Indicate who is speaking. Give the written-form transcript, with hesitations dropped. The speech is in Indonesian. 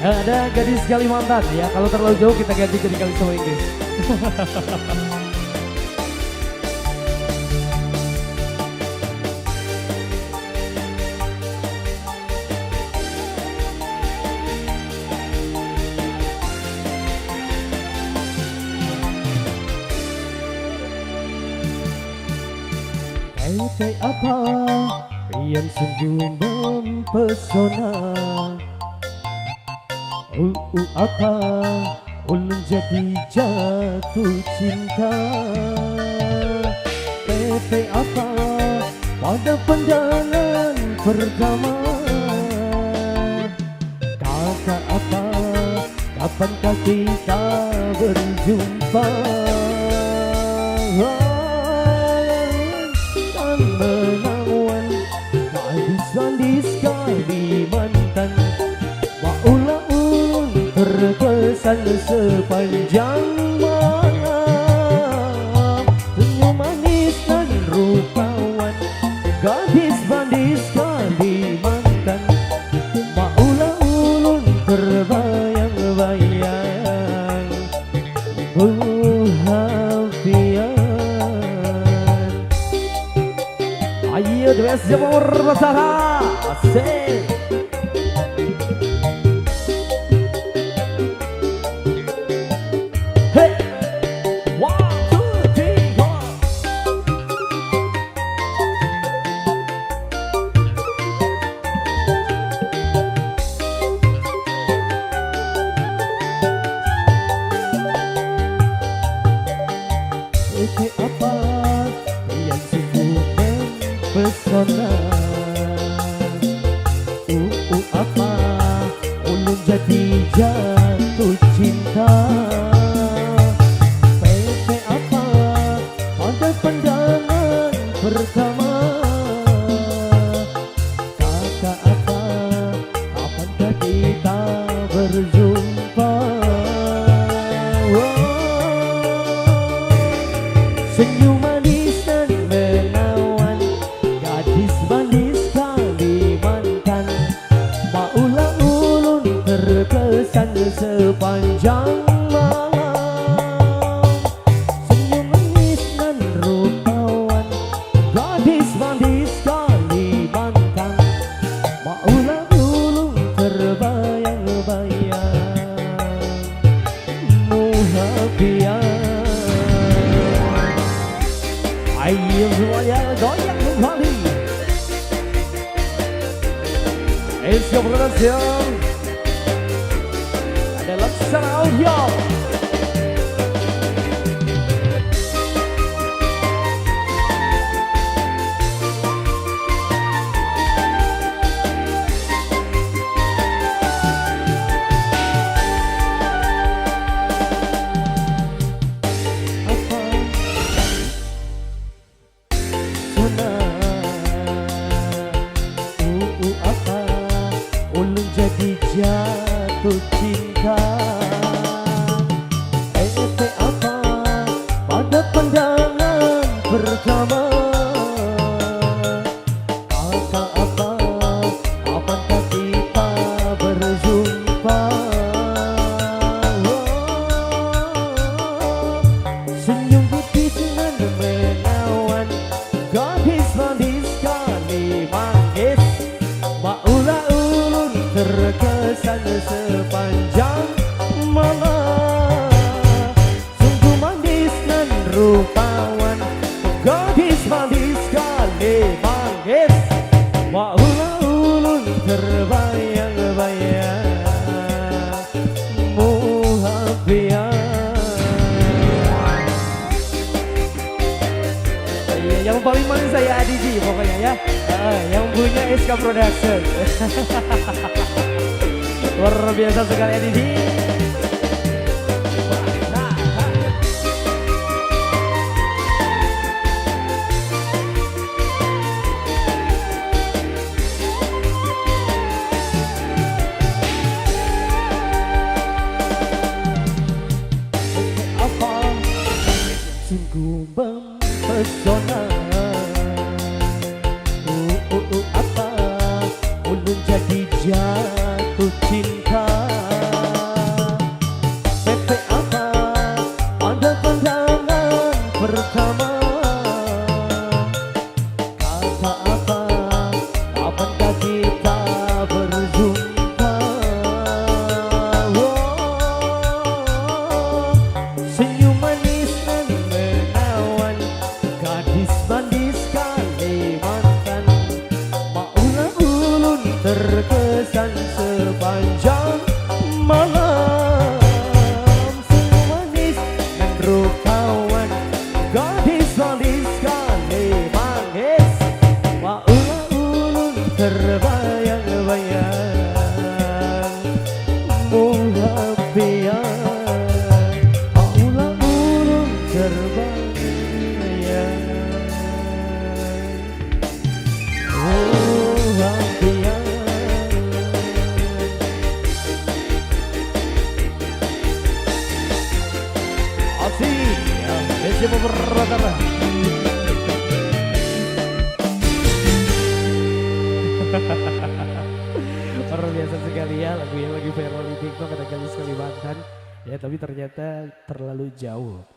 Speaker 1: Ada gadis Kalimantan ya, kalau terlalu jauh kita ganti jadi Kalisama Inggris. Kayak apa yang sungguh mempesona, apa ulun jadi jatuh cinta. Pepe apa pada pandangan pertama, kata apa kapankah kita berjumpa. Dan menawan gadis-gadis Kalimantan, maulah terkesan sepanjang malam. Senyum manis dan rupawan gadis-gadis Kalimantan, maulah ulun terbayang-bayang. Hafian ayo dua jamur basara asik. Apa yang sungguh mempesona, apa ulun jadi jatuh cinta. Pepe apa pada pandangan pertama, kata apa kapankah kita berjumpa. Senyum manis dan menawan gadis-gadis Kalimantan, maulah ulun terkesan sepanjang malam. Senyum manis dan rupawan gadis-gadis Kalimantan, maulah ulun terbayang-bayang. Muhafian ayo semuanya goyang kembali. Asia Production ada Laksana Audio. Apa ulun jadi jatuh cinta. Pepe apa pada pandangan pertama, kata apa kapankah kita berjumpa. Senyum putih dan menawan gadis-gadis Kalimantan, maulah ulun terkesan sepanjang malam. Sungguh manis dan rupawan gadis-gadis Kalimantan, maulah ulun terbayang-bayang. Muhafian yang paling manis saya Adiji pokoknya ya, yang punya SK Production. Luar biasa sekali Adiji. Apa sungguh mempesona, apa ulun jadi jatuh cinta. tak apa, kapankah kita berjumpa? Senyum manis dan menawan, gadis manis Kalimantan. Maulah ulun terkesan sepanjang malam. Senyum manis dan rupawan, gadis manis Kalimantan. Maulah ulun terbayang-bayang muhabbian. Maulah ulun terbayang muhabbian. Asik, ya, besi beberapa. Luar biasa sekali ya, lagu yang lagi viral di TikTok ada Gadis Kalimantan. Ya tapi ternyata terlalu jauh.